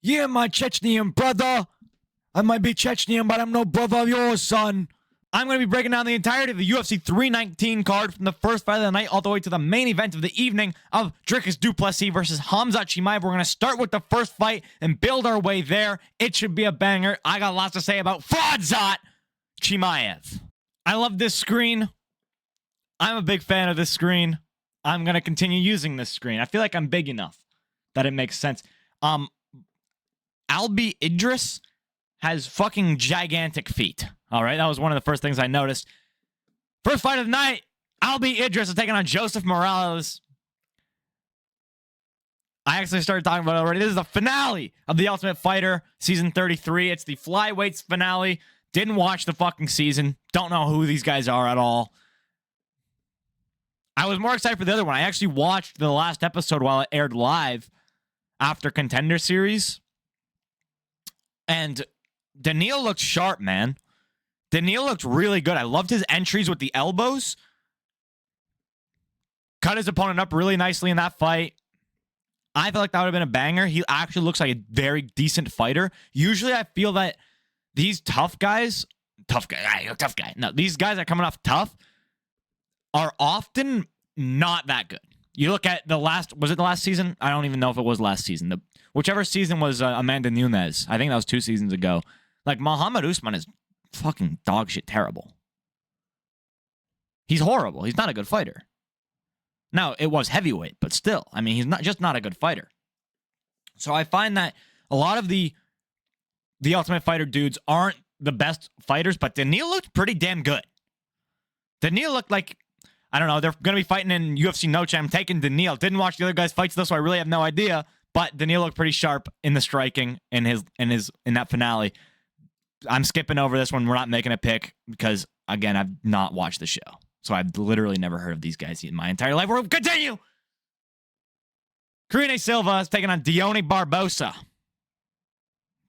Yeah, my Chechnyan brother. I might be Chechnyan, but I'm no brother of yours, son. I'm going to be breaking down the entirety of the UFC 319 card from the first fight of the night all the way to the main event of the evening of Dricus du Plessis versus Khamzat Chimaev. We're going to start with the first fight and build our way there. It should be a banger. I got lots to say about FRAUDZAT Chimaev. I love this screen. I'm a big fan of this screen. I'm going to continue using this screen. I feel like I'm big enough that it makes sense. Albi Idris has fucking gigantic feet. All right, that was one of the first things I noticed. First fight of the night, Albi Idris is taking on Joseph Morales. I actually started talking about it already. This is the finale of The Ultimate Fighter, Season 33. It's the flyweights finale. Didn't watch the fucking season. Don't know who these guys are at all. I was more excited for the other one. I actually watched the last episode while it aired live after Contender Series. And Neal looked sharp, man. Neal looked really good. I loved his entries with the elbows. Cut his opponent up really nicely in that fight. I feel like that would have been a banger. He actually looks like a very decent fighter. Usually I feel that these tough guys... Tough guy. No, these guys that are coming off tough are often not that good. You look at the last... Was it the last season? I don't even know if it was last season. Whichever season was Amanda Nunes. I think that was 2 seasons ago. Like, Muhammad Usman is fucking dog shit terrible. He's horrible. He's not a good fighter. Now, it was heavyweight, but still. I mean, he's not a good fighter. So I find that a lot of the Ultimate Fighter dudes aren't the best fighters, but Neal looked pretty damn good. Neal looked like, I don't know, they're going to be fighting in UFC No Champ. I'm taking Neal. Didn't watch the other guys' fights, though, so I really have no idea. But Neal looked pretty sharp in the striking in that finale. I'm skipping over this one. We're not making a pick because, again, I've not watched the show. So I've literally never heard of these guys in my entire life. We'll continue. Karine Silva is taking on Dione Barbosa.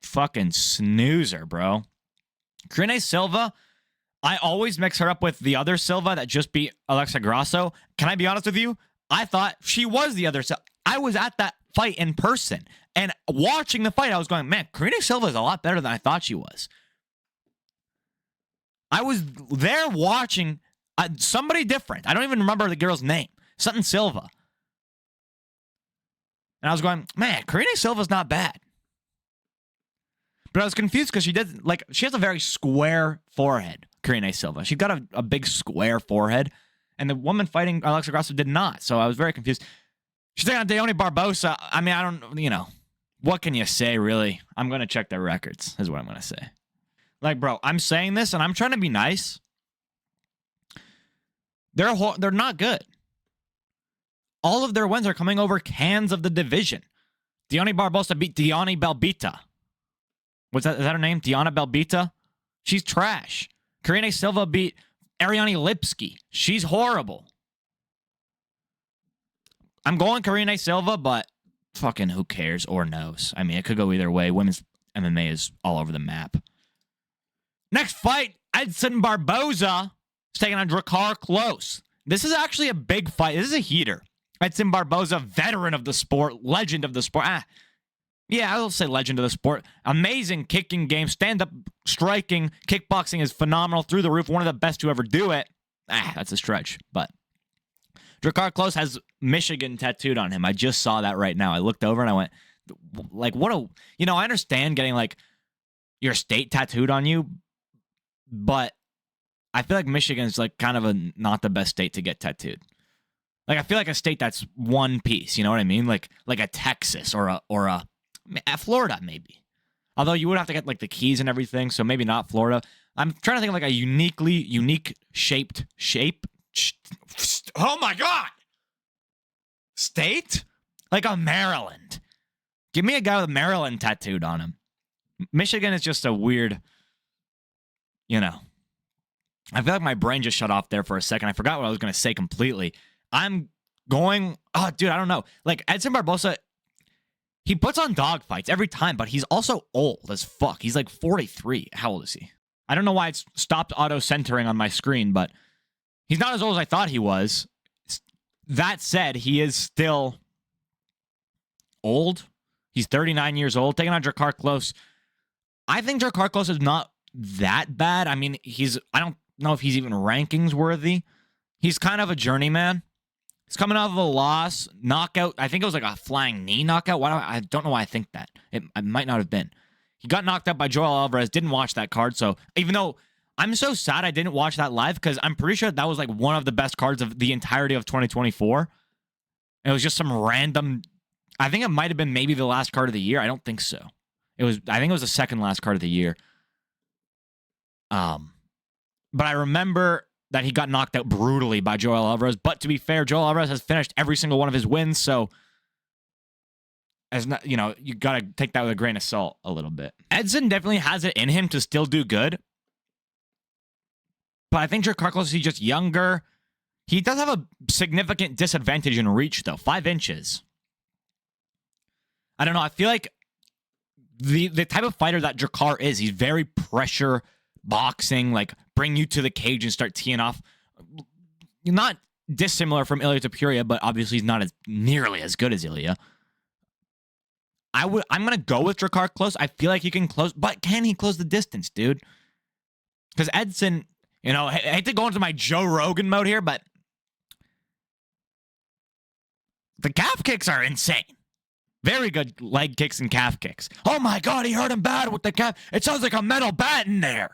Fucking snoozer, bro. Karine Silva, I always mix her up with the other Silva that just beat Alexa Grasso. Can I be honest with you? I thought she was the other Silva. I was at that fight in person. And watching the fight, I was going, man, Karine Silva is a lot better than I thought she was. I was there watching somebody different. I don't even remember the girl's name. Something Silva. And I was going, man, Karine Silva's not bad. But I was confused because she has a very square forehead, Karine Silva. She's got a big square forehead. And the woman fighting Alexa Grasso did not. So I was very confused. She's taking on Dione Barbosa. I mean, I don't, what can you say, really? I'm going to check their records, is what I'm going to say. Like, bro, I'm saying this, and I'm trying to be nice. They're not good. All of their wins are coming over cans of the division. Dione Barbosa beat Diana Belbita. Is that her name? Diana Belbita? She's trash. Karine Silva beat Ariane Lipski. She's horrible. I'm going Karine Silva, but fucking who cares or knows? I mean, it could go either way. Women's MMA is all over the map. Next fight, Edson Barboza is taking on Dricus Klose. This is actually a big fight. This is a heater. Edson Barboza, veteran of the sport, legend of the sport. Yeah, I will say legend of the sport. Amazing kicking game, stand-up striking, kickboxing is phenomenal, through the roof, one of the best to ever do it. That's a stretch, but Dricus Klose has Michigan tattooed on him. I just saw that right now. I looked over and I went, like, what a... I understand getting, like, your state tattooed on you, but I feel like Michigan's, like, kind of not the best state to get tattooed. Like, I feel like a state that's one piece, you know what I mean? Like a Texas or a Florida, maybe. Although you would have to get, like, the keys and everything, so maybe not Florida. I'm trying to think of, like, a unique shaped shape. Oh my God! State? Like a Maryland. Give me a guy with Maryland tattooed on him. Michigan is just a weird, I feel like my brain just shut off there for a second. I forgot what I was going to say completely. I'm going, I don't know. Like, Edson Barbosa, he puts on dog fights every time, but he's also old as fuck. He's like 43. How old is he? I don't know why it's stopped auto-centering on my screen, but he's not as old as I thought he was. That said, he is still old. He's 39 years old, taking on Dricus Klose. I think Dricus Klose is not that bad. I mean, I don't know if he's even rankings worthy. He's kind of a journeyman. He's coming off of a loss, knockout. I think it was like a flying knee knockout. I don't know why I think that. It might not have been. He got knocked out by Joel Alvarez. Didn't watch that card. So even though I'm so sad I didn't watch that live, because I'm pretty sure that was like one of the best cards of the entirety of 2024. It was just some random. I think it might have been maybe the last card of the year. I don't think so. I think it was the second last card of the year. But I remember that he got knocked out brutally by Joel Alvarez. But to be fair, Joel Alvarez has finished every single one of his wins, so as not, you got to take that with a grain of salt a little bit. Edson definitely has it in him to still do good. But I think Dricus Klose, he's just younger. He does have a significant disadvantage in reach, though. 5 inches. I don't know. I feel like the type of fighter that Dricus is, he's very pressure boxing, like bring you to the cage and start teeing off. Not dissimilar from Elliott Topuria, but obviously he's not nearly as good as Ilya. I'm going to go with Dricus Klose. I feel like he can close, but can he close the distance, dude? Because Edson, I hate to go into my Joe Rogan mode here, but the calf kicks are insane. Very good leg kicks and calf kicks. Oh my God, he hurt him bad with the calf. It sounds like a metal bat in there.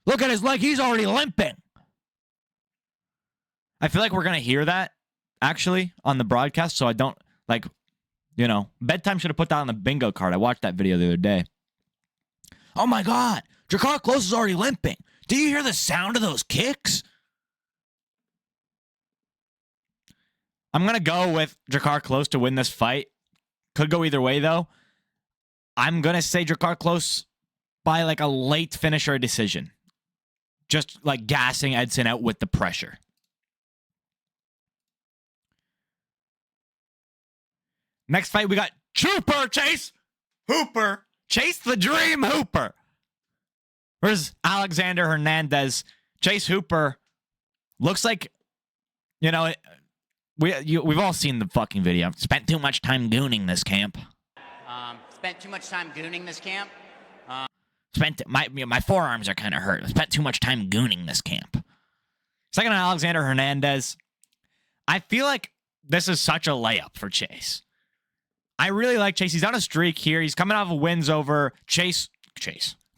Look at his leg. He's already limping. I feel like we're going to hear that, actually, on the broadcast, so I don't, bedtime should have put that on the bingo card. I watched that video the other day. Oh my God, Dricus Klose is already limping. Do you hear the sound of those kicks? I'm going to go with Dricus Klose to win this fight. Could go either way, though. I'm going to say Dricus Klose by like a late finish or a decision. Just like gassing Edson out with the pressure. Next fight, we got Chase Hooper. Chase the Dream Hooper. Where's Alexander Hernandez? Chase Hooper looks like, we've all seen the fucking video. Spent too much time gooning this camp. My forearms are kind of hurt. Spent too much time gooning this camp. Second on Alexander Hernandez. I feel like this is such a layup for Chase. I really like Chase. He's on a streak here. He's coming off of wins over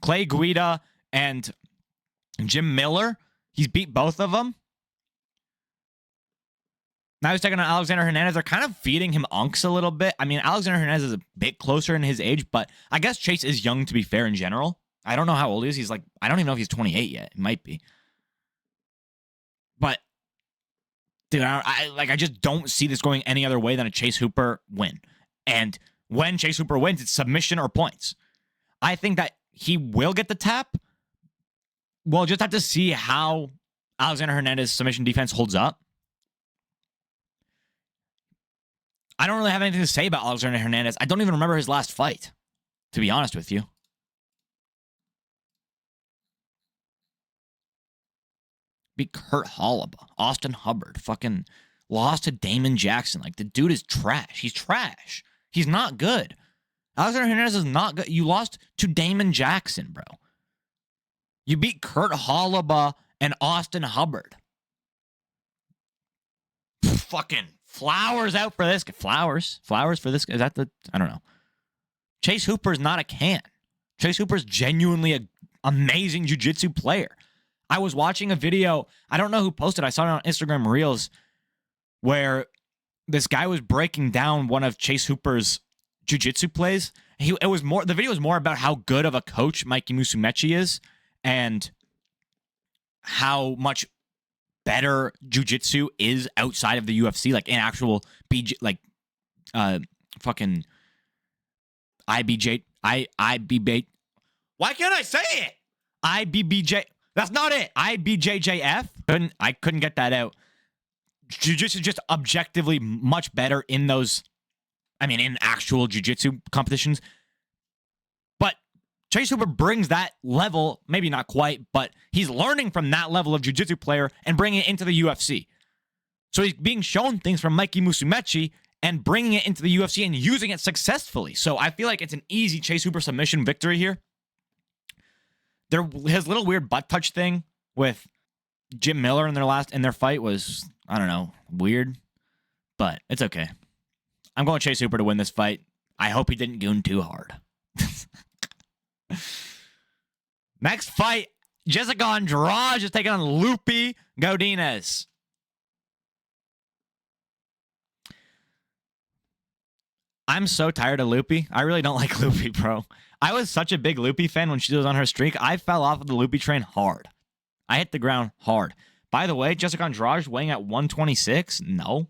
Clay Guida and Jim Miller. He's beat both of them. Now he's taking on Alexander Hernandez. They're kind of feeding him unks a little bit. I mean, Alexander Hernandez is a bit closer in his age, but I guess Chase is young, to be fair, in general. I don't know how old he is. He's like, I don't even know if he's 28 yet. It might be. But, dude, I just don't see this going any other way than a Chase Hooper win. And when Chase Hooper wins, it's submission or points. I think that he will get the tap. We'll just have to see how Alexander Hernandez's submission defense holds up. I don't really have anything to say about Alexander Hernandez. I don't even remember his last fight, to be honest with you. Beat Kurt Hollaba, Austin Hubbard, fucking lost to Damon Jackson. Like, the dude is trash. He's trash. He's not good. Alexander Hernandez is not good. You lost to Damon Jackson, bro. You beat Kurt Hollaba and Austin Hubbard. Fucking flowers out for this. Flowers for this. Is that I don't know. Chase Hooper is not a can. Chase Hooper is genuinely an amazing jiu-jitsu player. I was watching a video. I don't know who posted. I saw it on Instagram Reels where this guy was breaking down one of Chase Hooper's jiu-jitsu plays. The video was more about how good of a coach Mikey Musumeci is and how much better jiu-jitsu is outside of the UFC, like in actual fucking IBJ. Why can't I say it? IBBJ. That's not it. IBJJF. I couldn't get that out. Jiu-jitsu is just objectively much better in those, in actual jiu-jitsu competitions. But Chase Hooper brings that level, maybe not quite, but he's learning from that level of jiu-jitsu player and bringing it into the UFC. So he's being shown things from Mikey Musumeci, and bringing it into the UFC and using it successfully. So I feel like it's an easy Chase Hooper submission victory here. His little weird butt touch thing with Jim Miller in their fight was, I don't know, weird, but it's okay. I'm going Chase Hooper to win this fight. I hope he didn't goon too hard. Next fight, Jessica Andrade is taking on Loopy Godinez. I'm so tired of Loopy. I really don't like Loopy, bro. I was such a big Loopy fan when she was on her streak. I fell off of the Loopy train hard. I hit the ground hard. By the way, Jessica Andrade weighing at 126? No.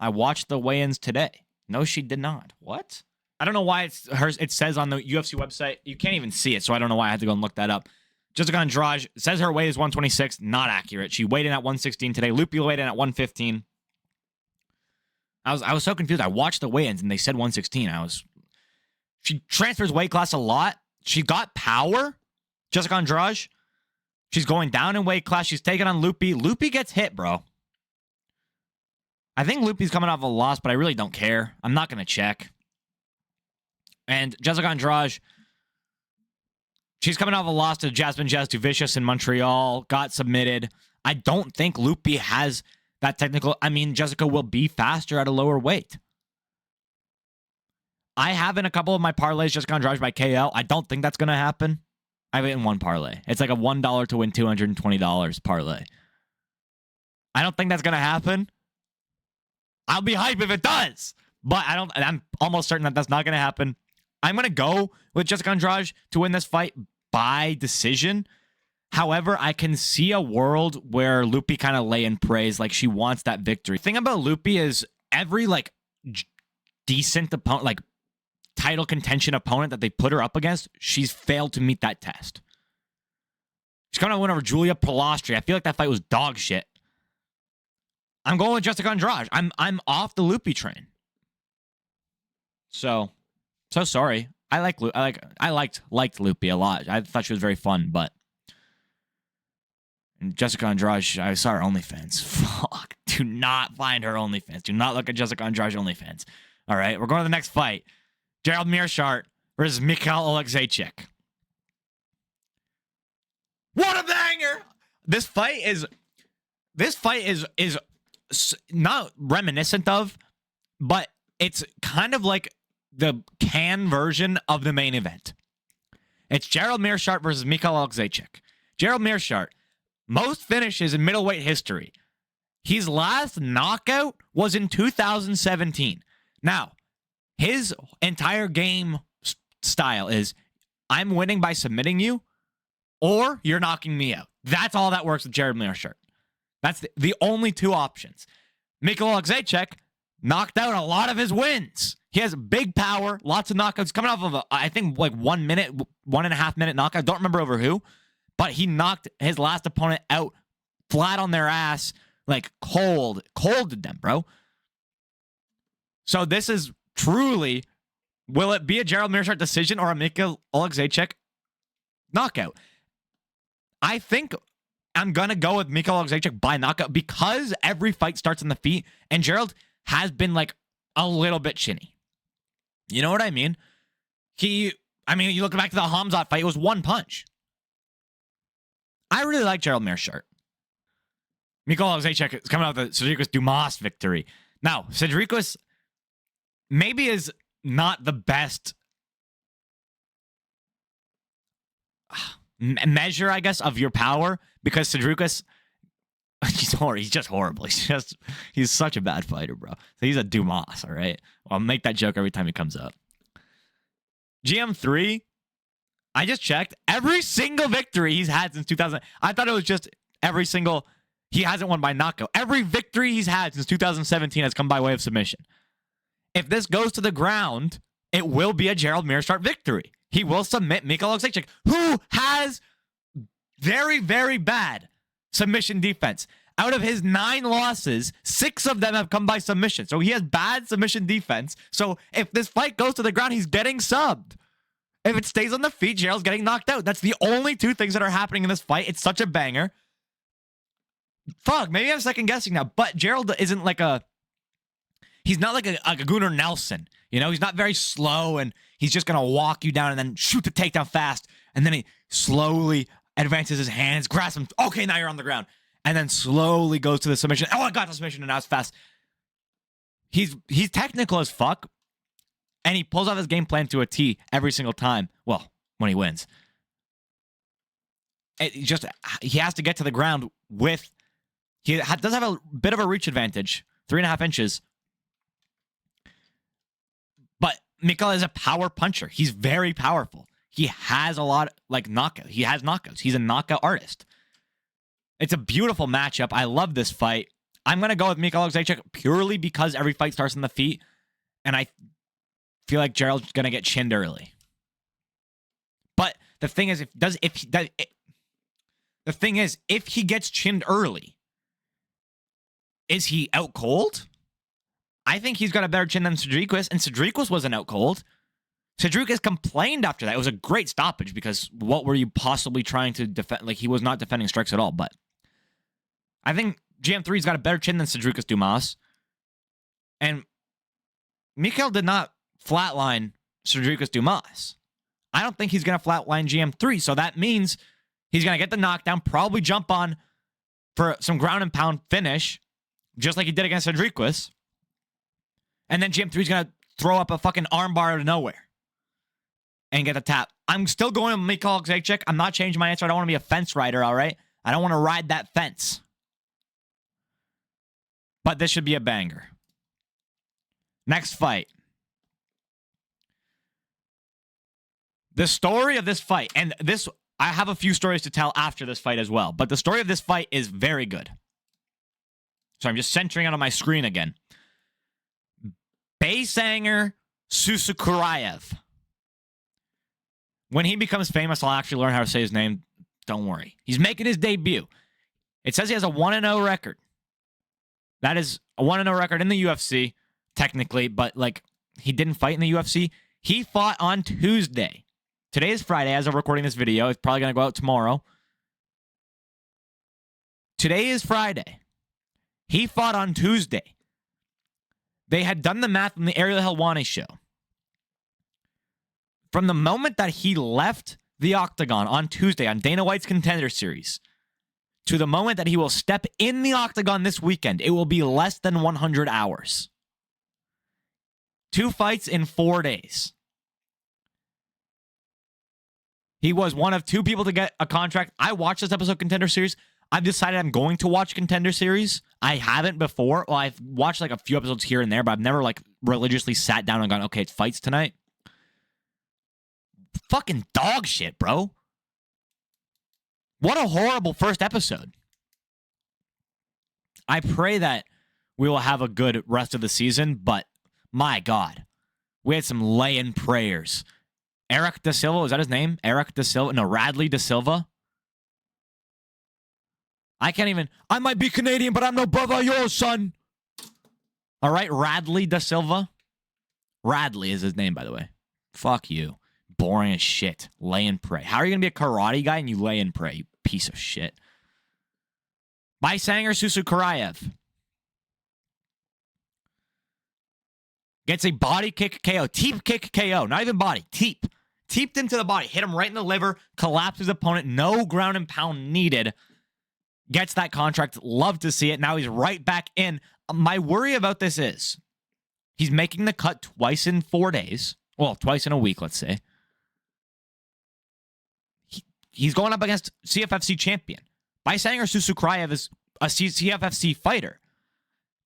I watched the weigh-ins today. No, she did not. What? I don't know why it says on the UFC website. You can't even see it, so I don't know why I had to go and look that up. Jessica Andrade says her weight is 126. Not accurate. She weighed in at 116 today. Loopy weighed in at 115. I was so confused. I watched the weigh-ins, and they said 116. She transfers weight class a lot. She got power. Jessica Andrade. She's going down in weight class. She's taking on Loopy. Loopy gets hit, bro. I think Loopy's coming off a loss, but I really don't care. I'm not going to check. And Jessica Andrade, she's coming off a loss to Jasmine Jazz Vicious in Montreal. Got submitted. I don't think Loopy has that technical. I mean, Jessica will be faster at a lower weight. I have in a couple of my parlays Jessica Andrade by KO. I don't think that's going to happen. I have it in one parlay. It's like a $1 to win $220 parlay. I don't think that's going to happen. I'll be hyped if it does. But I'm almost certain that that's not going to happen. I'm going to go with Jessica Andrade to win this fight by decision. However, I can see a world where Loopy kind of lay in praise, like she wants that victory. The thing about Loopy is every like decent opponent, like title contention opponent that they put her up against, she's failed to meet that test. She's coming to win over Julia Pilastri. I feel like that fight was dog shit. I'm going with Jessica Andrade. I'm off the Loopy train. So sorry. I liked Loopy a lot. I thought she was very fun, but Jessica Andrade, I saw her OnlyFans. Fuck. Do not find her OnlyFans. Do not look at Jessica Andrade OnlyFans. All right, we're going to the next fight. Gerald Meerschaert versus Mikhail Oleksiejczuk. What a banger! This fight is not reminiscent of, but it's kind of like the can version of the main event. It's Gerald Meerschaert versus Mikhail Oleksiejczuk. Gerald Meerschaert, most finishes in middleweight history. His last knockout was in 2017. Now, his entire game style is, I'm winning by submitting you, or you're knocking me out. That's all that works with Gerald Meerschaert. That's the only two options. Mikhail Oleksiejczuk knocked out a lot of his wins. He has big power, lots of knockouts. Coming off of, I think, like 1 minute, 1.5 minute knockout. I don't remember over who, but he knocked his last opponent out flat on their ass, like colded them, bro. So this is truly, will it be a Gerald Meerschaert decision or a Mikhail Oleksiejczuk knockout? I think I'm going to go with Mikhail Oleksiejczuk by knockout because every fight starts on the feet, and Gerald has been like a little bit chinny. You know what I mean? You look back to the Khamzat fight, it was one punch. I really like Gerald Meerschaert. Mikhail Oleksiejczuk is coming out with the Dricus Dumas victory. Now, Dricus maybe is not the best measure, I guess, of your power because Dricus, he's just horrible. He's such a bad fighter, bro. So he's a Dumas, all right? I'll make that joke every time he comes up. GM3, I just checked. Every single victory he's had since 2000. I thought it was just every single. He hasn't won by knockout. Every victory he's had since 2017 has come by way of submission. If this goes to the ground, it will be a Gerald Meerschaert victory. He will submit Mikhail Oleksiejczuk, who has very, very bad submission defense. Out of his 9 losses, 6 of them have come by submission. So he has bad submission defense. So if this fight goes to the ground, he's getting subbed. If it stays on the feet, Gerald's getting knocked out. That's the only 2 things that are happening in this fight. It's such a banger. Fuck, maybe I'm second guessing now, but Gerald isn't like He's not like a Gunnar Nelson. You know, he's not very slow, and he's just going to walk you down and then shoot the takedown fast. And then he slowly advances his hands, grabs him. Okay, now you're on the ground. And then slowly goes to the submission. Oh, I got the submission, and now it's fast. He's technical as fuck, and he pulls off his game plan to a T every single time. Well, when he wins. He has to get to the ground with... He does have a bit of a reach advantage, 3.5 inches. But Mikhail is a power puncher. He's very powerful. He has a lot, knockout. He has knockouts. He's a knockout artist. It's a beautiful matchup. I love this fight. I'm going to go with Mikhail Oleksiejczuk purely because every fight starts on the feet, and I feel like Gerald's going to get chinned early. But the thing is, if he gets chinned early, is he out cold? I think he's got a better chin than Dricus, and Dricus wasn't out cold. Dricus complained after that. It was a great stoppage because what were you possibly trying to defend? Like, he was not defending strikes at all, but I think GM3's got a better chin than Dricus Dumas. And Mikhail did not flatline Dricus Dumas. I don't think he's going to flatline GM3, so that means he's going to get the knockdown, probably jump on for some ground and pound finish, just like he did against Dricus. And then GM3's going to throw up a fucking armbar out of nowhere and get the tap. I'm still going to Mikhail Oleksiejczuk. I'm not changing my answer. I don't want to be a fence rider, all right? I don't want to ride that fence. But this should be a banger. Next fight. The story of this fight, and this, I have a few stories to tell after this fight as well, but the story of this fight is very good. So I'm just centering it on my screen again. Baysanger Sukurkaev. When he becomes famous, I'll actually learn how to say his name. Don't worry. He's making his debut. It says he has a 1-0 record. That is a 1-0 record in the UFC, technically, but he didn't fight in the UFC. He fought on Tuesday. Today is Friday as of recording this video. It's probably going to go out tomorrow. Today is Friday. He fought on Tuesday. They had done the math on the Ariel Helwani show. From the moment that he left the octagon on Tuesday on Dana White's Contender Series to the moment that he will step in the octagon this weekend, it will be less than 100 hours. 2 fights in 4 days. He was one of 2 people to get a contract. I watched this episode of Contender Series. I've decided I'm going to watch Contender Series. I haven't before. Well, I've watched a few episodes here and there, but I've never religiously sat down and gone, okay, it's fights tonight. Fucking dog shit, bro. What a horrible first episode. I pray that we will have a good rest of the season, but my God, we had some lay-in prayers. Eric Da Silva, is that his name? Eric Da Silva? No, Radley Da Silva. I might be Canadian, but I'm no brother of yours, son. All right, Radley Da Silva. Radley is his name, by the way. Fuck you. Boring as shit. Lay and pray. How are you going to be a karate guy and you lay and pray, you piece of shit? Baysanger Sukurkaev gets a body kick KO. Teep kick KO. Not even body. Teep. Teeped into the body. Hit him right in the liver. Collapsed his opponent. No ground and pound needed. Gets that contract. Love to see it. Now he's right back in. My worry about this is he's making the cut twice in 4 days. Well, twice in a week, let's say. He's going up against CFFC champion. Baysanger Sukurkaev is a CFFC fighter.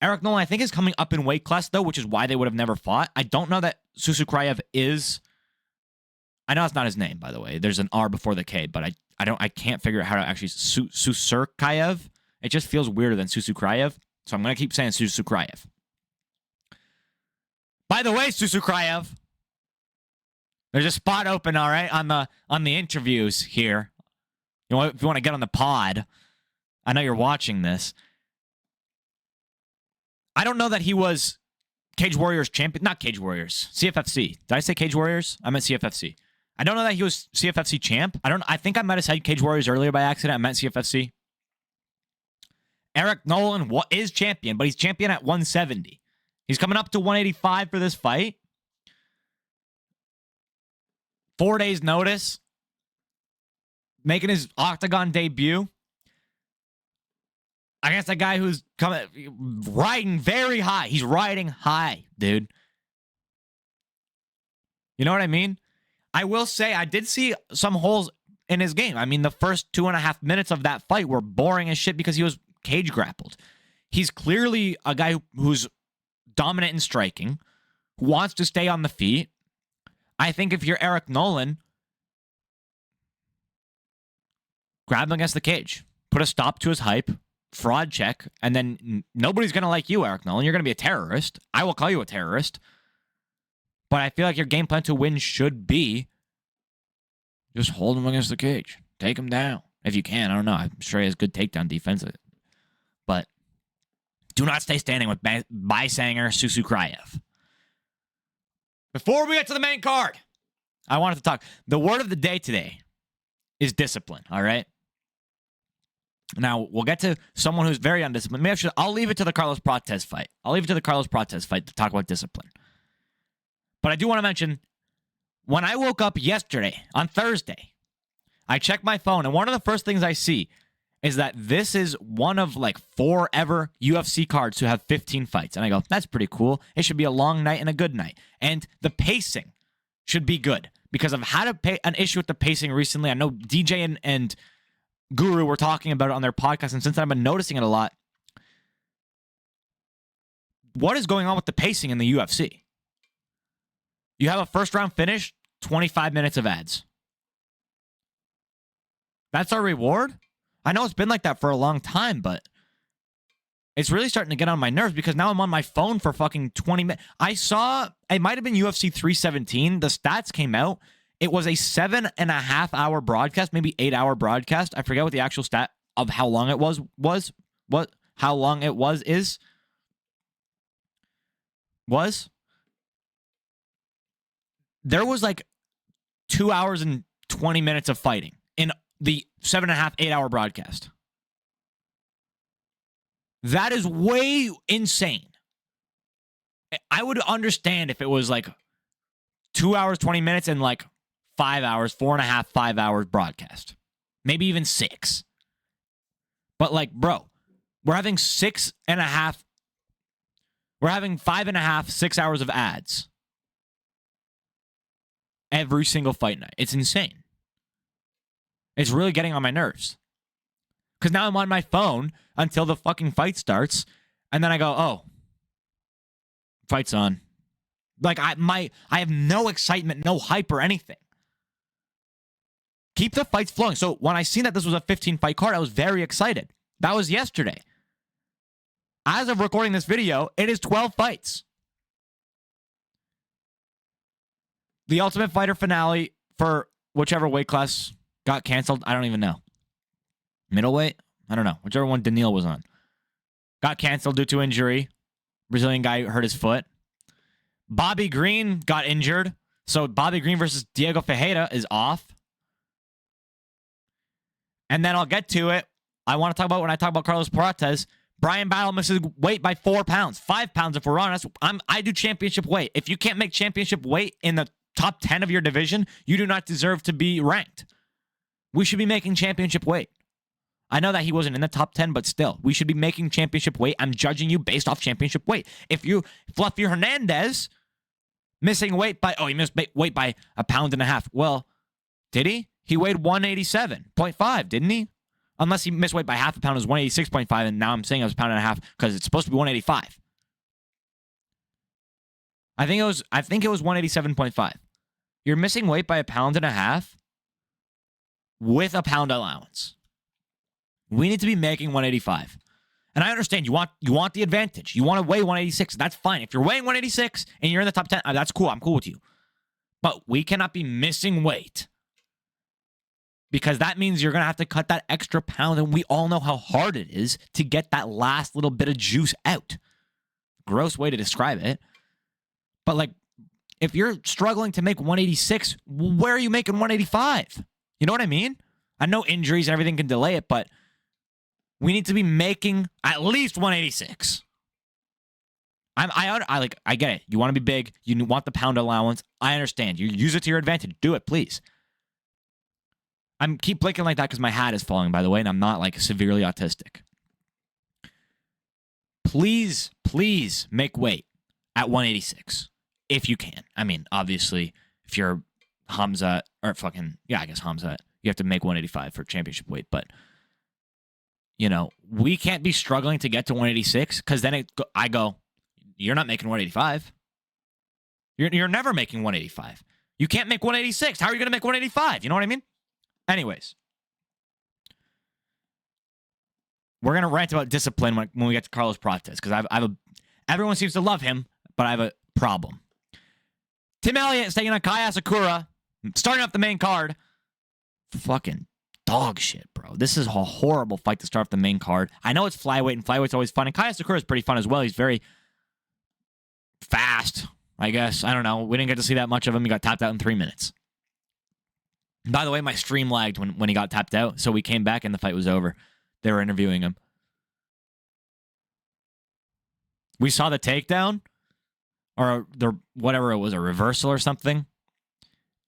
Eric Nolan, I think, is coming up in weight class, though, which is why they would have never fought. I don't know that Sukurkaev is... I know it's not his name, by the way. There's an R before the K, but I can't figure out how to actually... Sukurkaev? It just feels weirder than Sukurkaev, so I'm going to keep saying Sukurkaev. By the way, Sukurkaev, there's a spot open, all right, on the interviews here. If you want to get on the pod, I know you're watching this. I don't know that he was Cage Warriors champion. Not Cage Warriors. CFFC. Did I say Cage Warriors? I meant CFFC. I don't know that he was CFFC champ. I think I might have said Cage Warriors earlier by accident. I meant CFFC. Eric Nolan is champion, but he's champion at 170. He's coming up to 185 for this fight. 4 days notice. Making his octagon debut against a guy who's riding very high. He's riding high, dude. You know what I mean? I will say I did see some holes in his game. I mean, the first 2.5 minutes of that fight were boring as shit because he was cage grappled. He's clearly a guy who's dominant in striking, who wants to stay on the feet. I think if you're Eric Nolan, grab him against the cage. Put a stop to his hype. Fraud check. And then nobody's going to like you, Eric Nolan. You're going to be a terrorist. I will call you a terrorist. But I feel like your game plan to win should be just hold him against the cage. Take him down. If you can. I don't know. I'm sure he has good takedown defense. But do not stay standing with Bisanger Sukurkaev. Before we get to the main card, I wanted to talk. The word of the day today is discipline, all right? Now, we'll get to someone who's very undisciplined. Maybe I'll leave it to the Carlos Prates fight. I'll leave it to the Carlos Prates fight to talk about discipline. But I do want to mention, when I woke up yesterday, on Thursday, I checked my phone, and one of the first things I see is that this is one of like 4 ever UFC cards to have 15 fights. And I go, that's pretty cool. It should be a long night and a good night. And the pacing should be good because I've had an issue with the pacing recently. I know DJ and Guru were talking about it on their podcast, and since then I've been noticing it a lot. What is going on with the pacing in the UFC? You have a first round finish, 25 minutes of ads. That's our reward? I know it's been like that for a long time, but it's really starting to get on my nerves because now I'm on my phone for fucking 20 minutes. I saw, it might have been UFC 317. The stats came out. It was a 7.5 hour broadcast, maybe 8 hour broadcast. I forget what the actual stat of how long it was. How long it was. There was like 2 hours and 20 minutes of fighting in the 7.5, 8 hour broadcast. That is way insane. I would understand if it was like 2 hours, 20 minutes and like 5 hours, 4.5, 5 hours broadcast. Maybe even 6. But like, bro, we're having 6.5. We're having 5.5, 6 hours of ads every single fight night. It's insane. It's really getting on my nerves. Because now I'm on my phone until the fucking fight starts. And then I go, oh, fight's on. Like, I have no excitement, no hype or anything. Keep the fights flowing. So when I seen that this was a 15-fight card, I was very excited. That was yesterday. As of recording this video, it is 12 fights. The Ultimate Fighter finale for whichever weight class got canceled, I don't even know. Middleweight? I don't know. Whichever one Neal was on. Got canceled due to injury. Brazilian guy hurt his foot. Bobby Green got injured. So Bobby Green versus Diego Ferreira is off. And then I'll get to it. I want to talk about when I talk about Carlos Prates. Brian Battle misses weight by 4 pounds. 5 pounds if we're honest. I do championship weight. If you can't make championship weight in the top 10 of your division, you do not deserve to be ranked. We should be making championship weight. I know that he wasn't in the top 10, but still, we should be making championship weight. I'm judging you based off championship weight. If you, Fluffy Hernandez, missing weight by, he missed weight by 1.5 pounds. Well, did he? He weighed 187.5, didn't he? Unless he missed weight by 0.5 pound, it was 186.5, and now I'm saying it was 1.5 pounds because it's supposed to be 185. I think it was 187.5. You're missing weight by 1.5 pounds with a pound allowance. We need to be making 185. And I understand you want the advantage. You want to weigh 186. That's fine. If you're weighing 186 and you're in the top 10, that's cool. I'm cool with you. But we cannot be missing weight. Because that means you're going to have to cut that extra pound. And we all know how hard it is to get that last little bit of juice out. Gross way to describe it. But like, if you're struggling to make 186, where are you making 185? You know what I mean? I know injuries and everything can delay it, but we need to be making at least 186. I get it. You want to be big. You want the pound allowance. I understand. You use it to your advantage. Do it, please. I'm keep blinking like that because my hat is falling, by the way, and I'm not like severely autistic. Please make weight at 186 if you can. I mean, obviously, if you're Khamzat or I guess Khamzat, you have to make 185 for championship weight. But we can't be struggling to get to 186 because then I go, you're not making 185. You're never making 185. You can't make 186. How are you going to make 185? You know what I mean? Anyways, we're going to rant about discipline when we get to Carlos Prates because everyone seems to love him, but I have a problem. Tim Elliott is taking on Kai Asakura, starting off the main card. Fucking dog shit, bro. This is a horrible fight to start off the main card. I know it's flyweight, and flyweight's always fun, and Kai Asakura is pretty fun as well. He's very fast, I guess. I don't know. We didn't get to see that much of him. He got tapped out in 3 minutes. By the way, my stream lagged when he got tapped out, so we came back and the fight was over. They were interviewing him. We saw the takedown, or whatever it was, a reversal or something,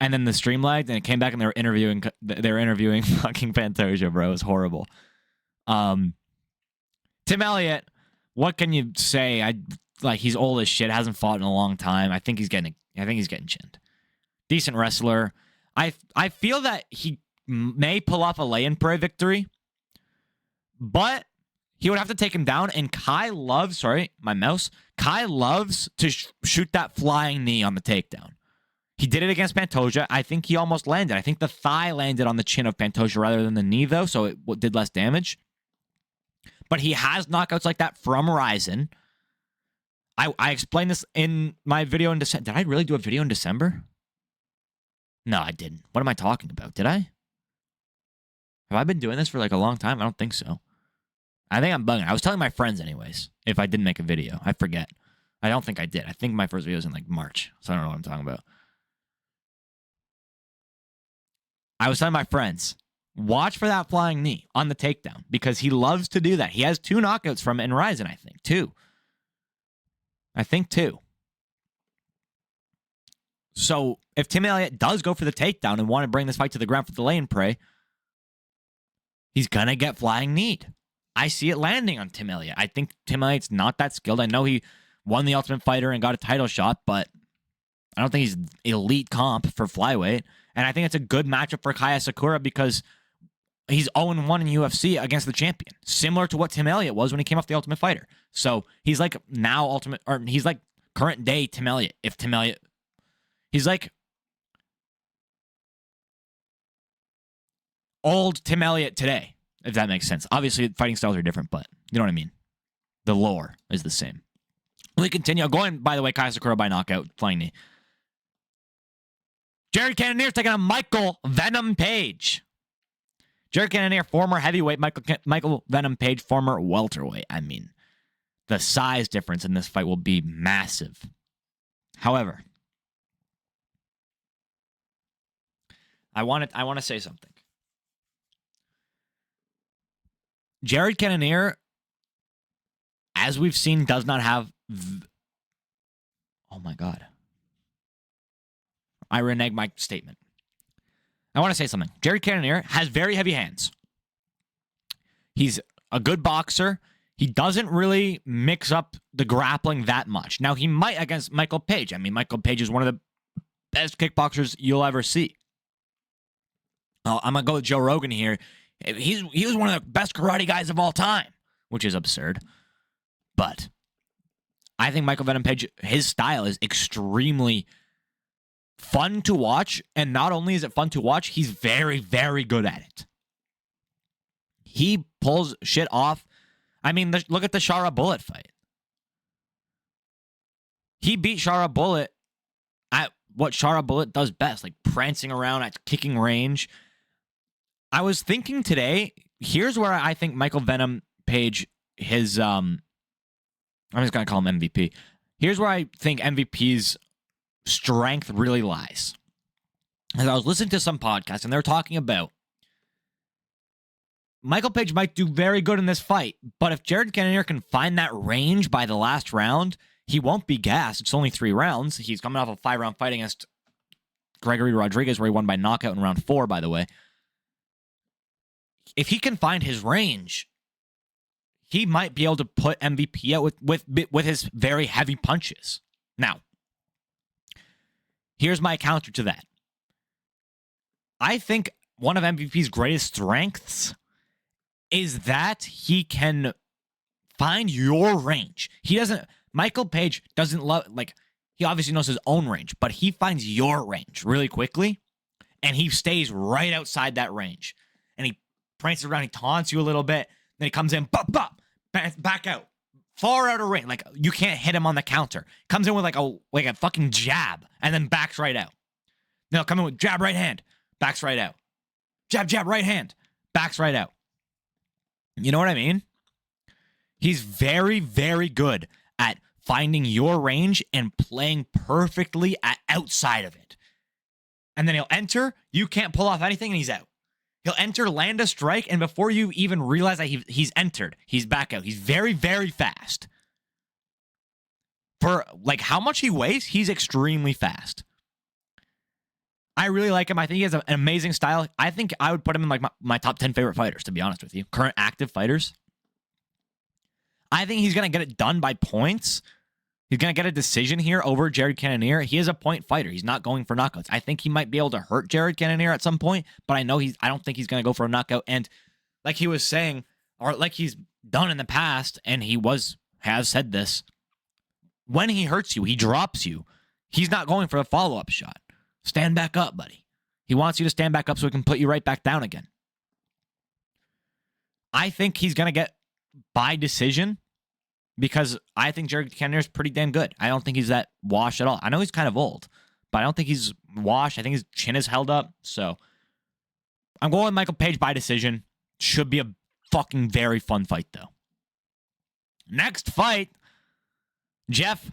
and then the stream lagged, and it came back and they were interviewing fucking Pantoja, bro. It was horrible. Tim Elliott, what can you say? He's old as shit, hasn't fought in a long time. I think he's getting chinned. Decent wrestler. I feel that he may pull off a lay-in prey victory, but he would have to take him down, and Kai loves to shoot that flying knee on the takedown. He did it against Pantoja. I think he almost landed. I think the thigh landed on the chin of Pantoja rather than the knee, though, so it did less damage. But he has knockouts like that from Ryzen. I explained this in my video in December. Did I really do a video in December? No, I didn't. What am I talking about? Did I? Have I been doing this for like a long time? I don't think so. I think I'm bugging. I was telling my friends anyways if I didn't make a video. I forget. I don't think I did. I think my first video was in like March, so I don't know what I'm talking about. I was telling my friends, watch for that flying knee on the takedown because he loves to do that. He has 2 knockouts from it in Ryzen, I think. 2. I think 2. So if Tim Elliott does go for the takedown and want to bring this fight to the ground for the lay-in prey, he's going to get flying kneed. I see it landing on Tim Elliott. I think Tim Elliott's not that skilled. I know he won the Ultimate Fighter and got a title shot, but I don't think he's elite comp for flyweight. And I think it's a good matchup for Kai Asakura because he's 0-1 in UFC against the champion, similar to what Tim Elliott was when he came off the Ultimate Fighter. So he's like he's like current day Tim Elliott. If Tim Elliott, he's like old Tim Elliott today, if that makes sense. Obviously, fighting styles are different, but you know what I mean. The lore is the same. We continue. Going, by the way, Kai Asakura by knockout, flying knee. Jared Cannonier's taking on Michael Venom Page. Jared Cannonier, former heavyweight. Michael Venom Page, former welterweight. I mean, the size difference in this fight will be massive. However, I want to say something. Jared Cannonier, as we've seen, does not have... Oh my God. I renege my statement. I want to say something. Jared Cannonier has very heavy hands. He's a good boxer. He doesn't really mix up the grappling that much. Now, he might against Michael Page. I mean, Michael Page is one of the best kickboxers you'll ever see. I'm going to go with Joe Rogan here. He was one of the best karate guys of all time, which is absurd. But I think Michael Venom Page, his style is extremely fun to watch. And not only is it fun to watch, he's very, very good at it. He pulls shit off. I mean, look at the Shara Bullet fight. He beat Shara Bullet at what Shara Bullet does best, like prancing around at kicking range. I was thinking today, here's where I think Michael Venom Page, his, I'm just going to call him MVP. Here's where I think MVP's strength really lies. As I was listening to some podcasts, and they were talking about Michael Page might do very good in this fight, but if Jared Cannonier can find that range by the last round, he won't be gassed. It's only 3 rounds. He's coming off a 5-round fight against Gregory Rodriguez, where he won by knockout in round 4, by the way. If he can find his range, he might be able to put MVP out with his very heavy punches. Now, here's my counter to that. I think one of MVP's greatest strengths is that he can find your range. Michael Page doesn't love, he obviously knows his own range, but he finds your range really quickly, and he stays right outside that range. And he prances around, he taunts you a little bit, then he comes in, back out, far out of range. You can't hit him on the counter. Comes in with a fucking jab, and then backs right out. Then he'll come in with jab, right hand, backs right out. Jab, right hand, backs right out. You know what I mean? He's very, very good at finding your range and playing perfectly outside of it. And then he'll enter, you can't pull off anything, and he's out. He'll enter, land a strike, and before you even realize that he's entered, he's back out. He's very, very fast. For, how much he weighs, he's extremely fast. I really like him. I think he has an amazing style. I think I would put him in, my top 10 favorite fighters, to be honest with you. Current active fighters. I think he's going to get it done by points. He's going to get a decision here over Jared Cannonier. He is a point fighter. He's not going for knockouts. I think he might be able to hurt Jared Cannonier at some point, but I don't think he's going to go for a knockout. And like he was saying, or like he's done in the past, and has said this, when he hurts you, he drops you. He's not going for a follow-up shot. Stand back up, buddy. He wants you to stand back up so he can put you right back down again. I think he's going to get by decision, because I think Jared Cannonier is pretty damn good. I don't think he's that washed at all. I know he's kind of old, but I don't think he's washed. I think his chin is held up. So I'm going with Michael Page by decision. Should be a fucking very fun fight, though. Next fight, Jeff.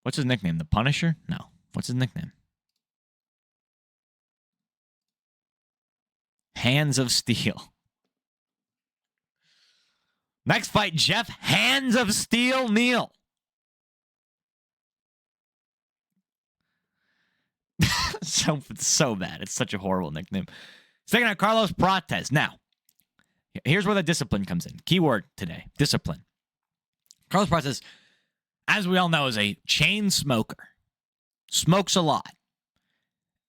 What's his nickname? The Punisher? No. What's his nickname? Hands of Steel. Next fight, Jeff Hands of Steel Neal. so bad. It's such a horrible nickname. Second out, Carlos Prates. Now, here's where the discipline comes in. Keyword today, discipline. Carlos Prates, as we all know, is a chain smoker. Smokes a lot.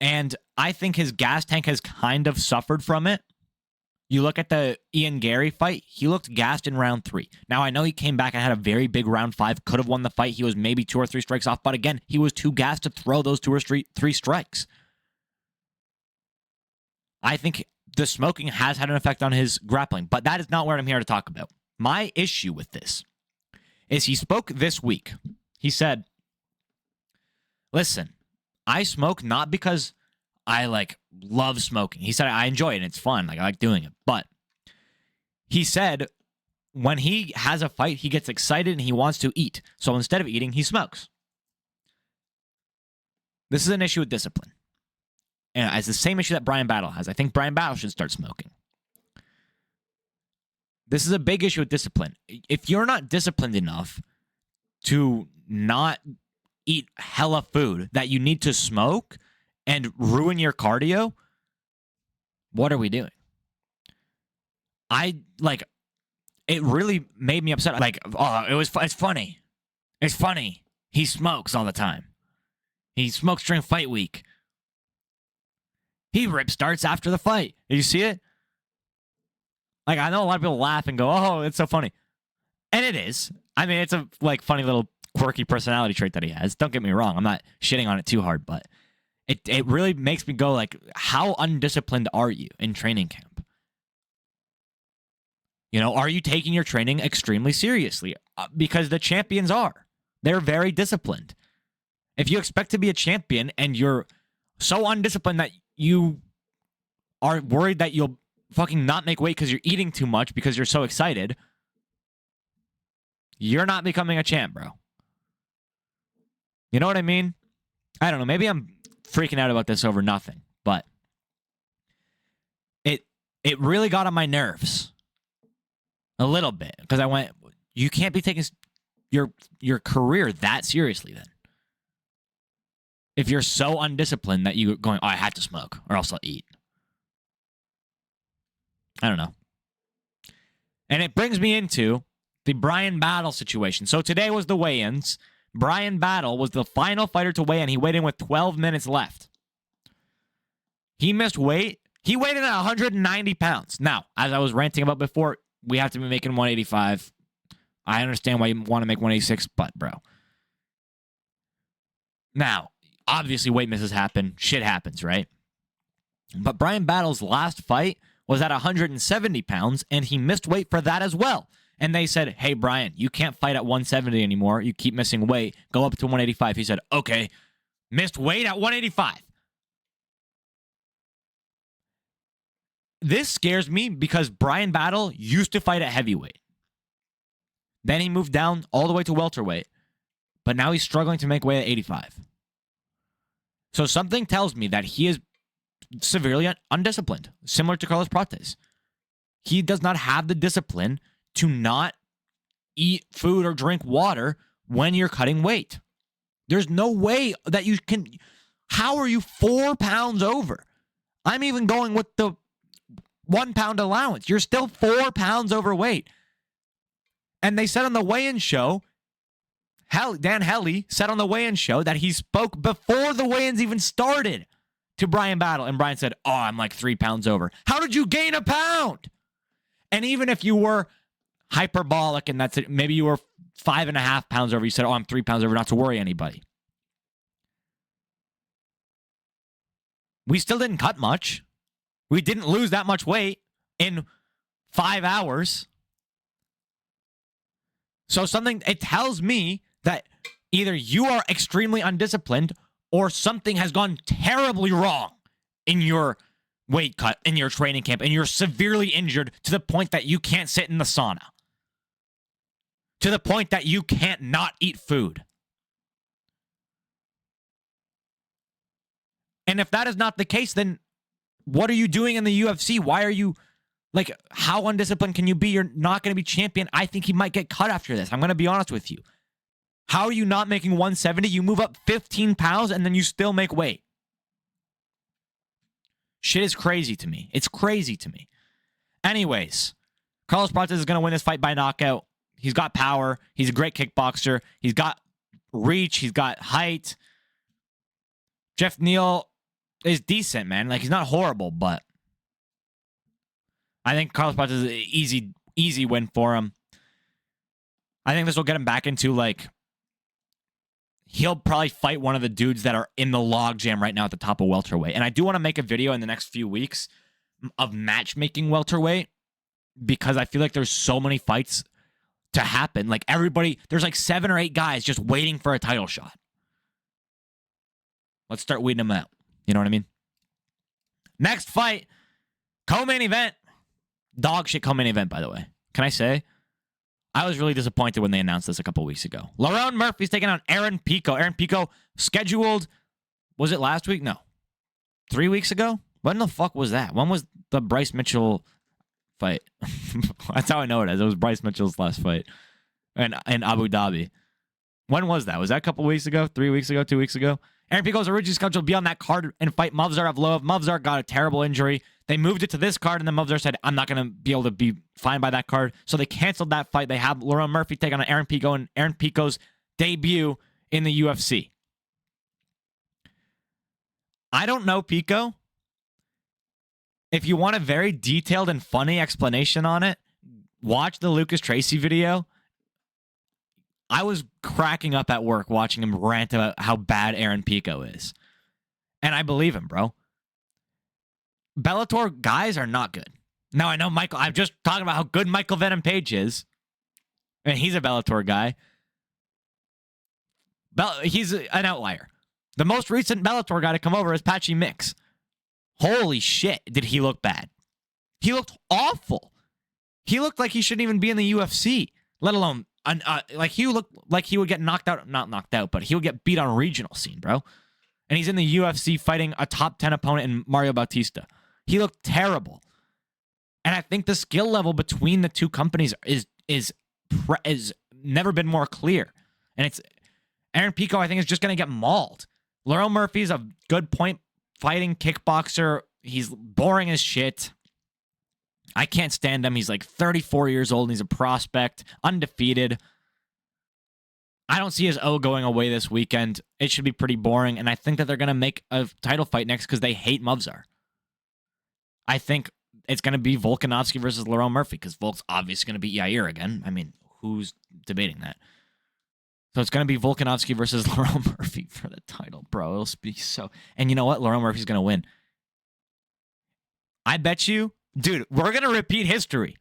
And I think his gas tank has kind of suffered from it. You look at the Ian Gary fight, he looked gassed in round 3. Now, I know he came back and had a very big round 5, could have won the fight. He was maybe 2 or 3 strikes off, but again, he was too gassed to throw those 2 or 3 strikes. I think the smoking has had an effect on his grappling, but that is not what I'm here to talk about. My issue with this is he spoke this week. He said, listen, I smoke not because I love smoking. He said, I enjoy it and it's fun. I like doing it. But he said when he has a fight, he gets excited and he wants to eat. So instead of eating, he smokes. This is an issue with discipline. And it's the same issue that Brian Battle has. I think Brian Battle should start smoking. This is a big issue with discipline. If you're not disciplined enough to not eat hella food that you need to smoke and ruin your cardio, what are we doing? It really made me upset. It's funny. It's funny. He smokes all the time. He smokes during fight week. He rip starts after the fight. Did you see it? I know a lot of people laugh and go, oh, it's so funny. And it is. I mean, it's a funny little quirky personality trait that he has. Don't get me wrong. I'm not shitting on it too hard, but it really makes me go how undisciplined are you in training camp? Are you taking your training extremely seriously? Because the champions are. They're very disciplined. If you expect to be a champion and you're so undisciplined that you are worried that you'll fucking not make weight because you're eating too much because you're so excited, you're not becoming a champ, bro. You know what I mean? I don't know. Maybe I'm freaking out about this over nothing, but it really got on my nerves a little bit because I went, you can't be taking your career that seriously then? If you're so undisciplined that you're going, oh, I have to smoke or else I'll eat. I don't know. And it brings me into the Bryan Battle situation. So today was the weigh-ins. Bryan Battle was the final fighter to weigh in. He weighed in with 12 minutes left. He missed weight. He weighed in at 190 pounds. Now, as I was ranting about before, we have to be making 185. I understand why you want to make 186, but bro. Now, obviously weight misses happen. Shit happens, right? But Bryan Battle's last fight was at 170 pounds, and he missed weight for that as well. And they said, hey, Bryan, you can't fight at 170 anymore. You keep missing weight. Go up to 185. He said, okay. Missed weight at 185. This scares me because Bryan Battle used to fight at heavyweight. Then he moved down all the way to welterweight. But now he's struggling to make weight at 85. So something tells me that he is severely undisciplined, similar to Carlos Prates. He does not have the discipline to not eat food or drink water when you're cutting weight. There's no way that you can. How are you 4 pounds over? I'm even going with the 1 pound allowance. You're still 4 pounds overweight. And they said on the weigh-in show, Dan Hellie said on the weigh-in show that he spoke before the weigh-ins even started to Bryan Battle. And Bryan said, oh, I'm like 3 pounds over. How did you gain a pound? And even if you were hyperbolic and that's it, maybe you were 5.5 pounds over, you said, oh, I'm 3 pounds over, not to worry anybody. We still didn't cut much. We didn't lose that much weight in 5 hours. So it tells me that either you are extremely undisciplined or something has gone terribly wrong in your weight cut, in your training camp, and you're severely injured to the point that you can't sit in the sauna. To the point that you can't not eat food. And if that is not the case, then what are you doing in the UFC? Why are you, like, how undisciplined can you be? You're not going to be champion. I think he might get cut after this. I'm going to be honest with you. How are you not making 170? You move up 15 pounds and then you still make weight. Shit is crazy to me. It's crazy to me. Anyways, Carlos Prates is going to win this fight by knockout. He's got power. He's a great kickboxer. He's got reach. He's got height. Jeff Neal is decent, man. Like, he's not horrible, but I think Carlos Prates is an easy win for him. I think this will get him back into, like, he'll probably fight one of the dudes that are in the logjam right now at the top of welterweight. And I do want to make a video in the next few weeks of matchmaking welterweight because I feel like there's so many fights to happen. Like, everybody, there's like 7 or 8 guys just waiting for a title shot. Let's start weeding them out. You know what I mean? Next fight, co-main event. Dog shit co-main event, by the way. Can I say? I was really disappointed when they announced this a couple weeks ago. Lerone Murphy's taking on Aaron Pico. Aaron Pico scheduled, was it last week? No. 3 weeks ago? When the fuck was that? When was the Bryce Mitchell fight? That's how I know it is. It was Bryce Mitchell's last fight in Abu Dhabi. When was that? Was that a couple weeks ago? 3 weeks ago? 2 weeks ago? Aaron Pico was originally scheduled to be on that card and fight Movsar Evloev. Movsar got a terrible injury. They moved it to this card, and then Movsar said, I'm not going to be able to be fine by that card. So they canceled that fight. They have Lerone Murphy take on Aaron Pico and Aaron Pico's debut in the UFC. I don't know Pico. If you want a very detailed and funny explanation on it, watch the Lucas Tracy video. I was cracking up at work watching him rant about how bad Aaron Pico is. And I believe him, bro. Bellator guys are not good. Now, I know Michael, I'm just talking about how good Michael Venom Page is. And he's a Bellator guy. He's an outlier. The most recent Bellator guy to come over is Patchy Mix. Holy shit, did he look bad. He looked awful. He looked like he shouldn't even be in the UFC, let alone, like he looked like he would get knocked out, not knocked out, but he would get beat on regional scene, bro. And he's in the UFC fighting a top 10 opponent in Mario Bautista. He looked terrible. And I think the skill level between the two companies is never been more clear. And it's Aaron Pico, I think, is just going to get mauled. Lerone Murphy's a good point fighting kickboxer. He's boring as shit. I can't stand him. He's like 34 years old and he's a prospect, undefeated. I don't see his O going away this weekend. It should be pretty boring, and I think that they're going to make a title fight next because they hate Movzar. I think it's going to be Volkanovski versus Lerone Murphy because Volk's obviously going to beat Yair again. I mean, who's debating that? So it's going to be Volkanovski versus Lerone Murphy for the title, bro. It'll be so... And you know what? Lerone Murphy's going to win. I bet you... Dude, we're going to repeat history.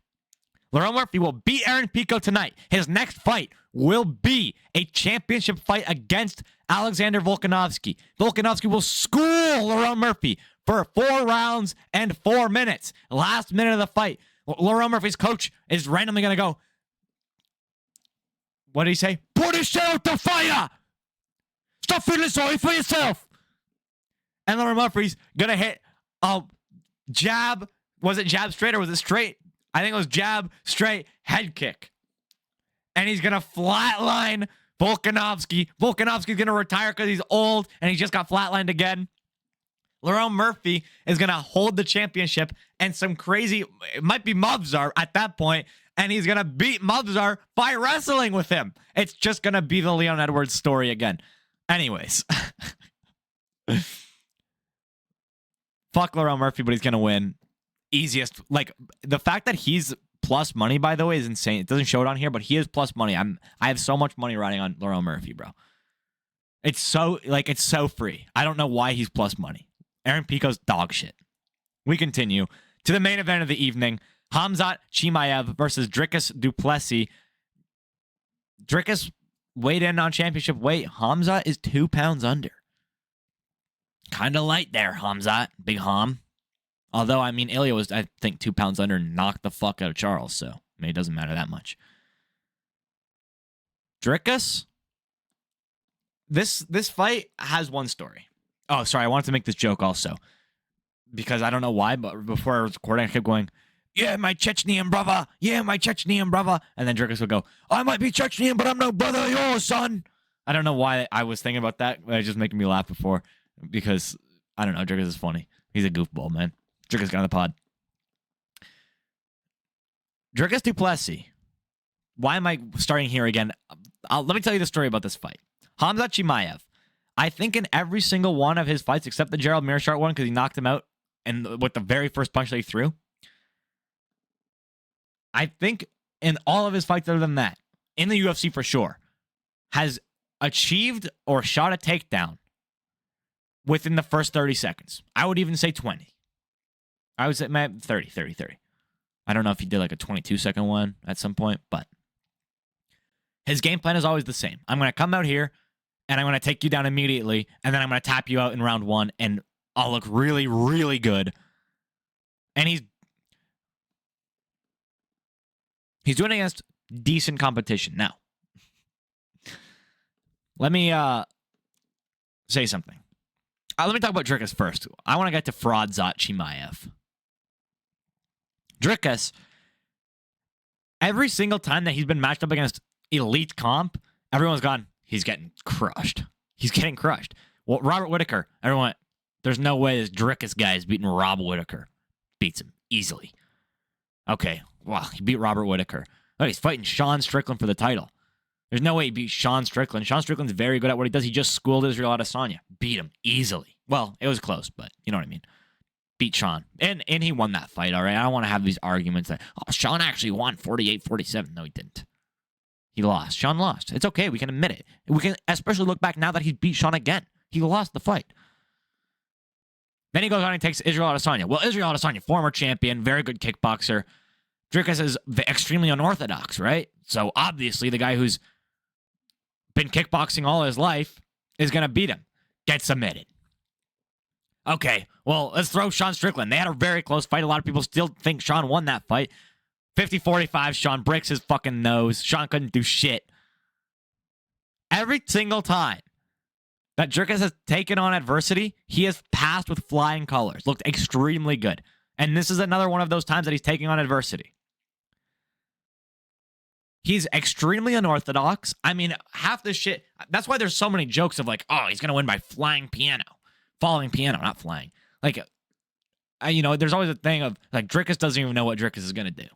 Lerone Murphy will beat Aaron Pico tonight. His next fight will be a championship fight against Alexander Volkanovski. Volkanovski will school Lerone Murphy for 4 rounds and 4 minutes. Last minute of the fight, Lerone Murphy's coach is randomly going to go, what did he say? Put his shit out the fire! Stop feeling sorry for yourself! And Lerone Murphy's going to hit a jab. Was it jab straight or was it straight? I think it was jab, straight, head kick. And he's going to flatline Volkanovski. Volkanovski's going to retire because he's old and he just got flatlined again. Lerone Murphy is going to hold the championship and some crazy, it might be Movzar at that point, and he's going to beat Movzar by wrestling with him. It's just going to be the Leon Edwards story again. Anyways. Fuck Lerone Murphy, but he's going to win. Easiest, like the fact that he's plus money, by the way, is insane. It doesn't show it on here, but he is plus money. I have so much money riding on Lerone Murphy, bro. It's so free. I don't know why he's plus money. Aaron Pico's dog shit. We continue to the main event of the evening. Khamzat Chimaev versus Dricus du Plessis. Dricus weighed in on championship weight. Khamzat is 2 pounds under. Kind of light there, Khamzat. Big Ham. Although, I mean, Elliott was, I think, 2 pounds under and knocked the fuck out of Charles, so I mean, it doesn't matter that much. Dricus? This fight has one story. Oh, sorry, I wanted to make this joke also. Because I don't know why, but before I was recording, I kept going, yeah, my Chechnyan brother. Yeah, my Chechnyan brother. And then Dricus would go, I might be Chechnyan, but I'm no brother of yours, son. I don't know why I was thinking about that. It was just making me laugh before. Because, I don't know, Dricus is funny. He's a goofball, man. Dricus got on the pod. Dricus du Plessis. Why am I starting here again? Let me tell you the story about this fight. Khamzat Chimaev. I think in every single one of his fights, except the Gerald Meerschaert one, because he knocked him out and with the very first punch that he threw. I think in all of his fights other than that, in the UFC for sure, has achieved or shot a takedown within the first 30 seconds. I would even say 20. I would say 30. I don't know if he did like a 22-second one at some point, but his game plan is always the same. I'm going to come out here, and I'm going to take you down immediately, and then I'm going to tap you out in round 1, and I'll look really, really good. And he's doing it against decent competition. Now, let me say something. Let me talk about Dricus first. I want to get to FRAUDZAT Chimaev. Dricus, every single time that he's been matched up against elite comp, everyone's gone, he's getting crushed. He's getting crushed. Well, Robert Whittaker, everyone, there's no way this Dricus guy is beating Rob Whittaker. Beats him easily. Okay, wow, he beat Robert Whittaker. Oh, he's fighting Sean Strickland for the title. There's no way he beat Sean Strickland. Sean Strickland's very good at what he does. He just schooled Israel Adesanya. Beat him easily. Well, it was close, but you know what I mean. Beat Sean. And he won that fight, all right? I don't want to have these arguments that, oh, Sean actually won 48-47. No, he didn't. He lost. Sean lost. It's okay. We can admit it. We can especially look back now that he beat Sean again. He lost the fight. Then he goes on and takes Israel Adesanya. Well, Israel Adesanya, former champion, very good kickboxer. Dricus is extremely unorthodox, right? So obviously the guy who's been kickboxing all his life is going to beat him. Get submitted. Okay, well, let's throw Sean Strickland. They had a very close fight. A lot of people still think Sean won that fight. 50-45, Sean breaks his fucking nose. Sean couldn't do shit. Every single time that Dricus has taken on adversity, he has passed with flying colors. Looked extremely good. And this is another one of those times that he's taking on adversity. He's extremely unorthodox. I mean, half this shit. That's why there's so many jokes of like, oh, he's going to win by following piano, not flying. Like, there's always a thing of like, Dricus doesn't even know what Dricus is going to do.